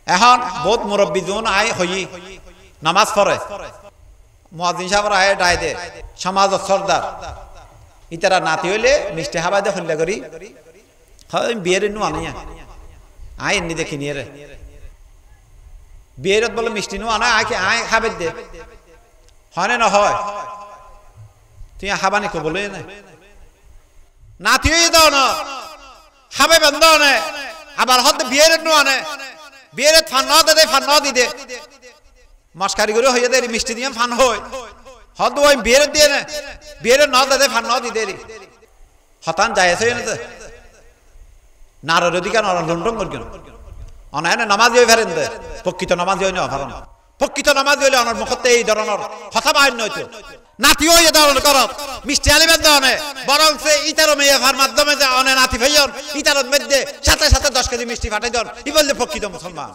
এখন বহুত মুরব্বী জন আয় হই নামাজ পড়ে মুয়াজ্জিন সাহেব আয় ডাই দে সমাজ সর্দার ইতারা নাতি হইলে মিষ্টি হাবাই দে হল্লা করি হয় বিয়ের নু আনিয়া আয় এমনি দেখি নিয়ে রে বিয়েরত বলে মিষ্টি নু আনা আয় আয় হাবে দে হয় না হয় তুই হাবানি কো বলে না নাতি হই দাও না হাবে বন্ধ না আবার হদ বিয়ের নু আনে বিয়ের ফান না দে ফান না দি দে মস্কারি করে হইয়া দে মিষ্টি দিয়ে ফান হয় হদ ওই বিয়ের দিয়ে না বিয়ের না দে ফান না দি দে হতান যায়ছে না তো নারর অধিকার নর লন্ডন করগেন অনায় না নামাজ হই ফেরেন দে প্রকৃত নামাজ হই না ফারন প্রকৃত নামাজ হইলে অনর মুখতে এই ধরনের কথা বাইন নয়তো নাতি হইয়া দাও কর মিষ্টি আলিবেন দাও না বরং সে ইতার মেয়ে ফার মাধ্যমে যে অনে নাতি ভাইয়ন ইতার মধ্যে সাথে সাথে 10 কেজি মিষ্টি ফাটাই দেন ই বললে প্রকৃত মুসলমান।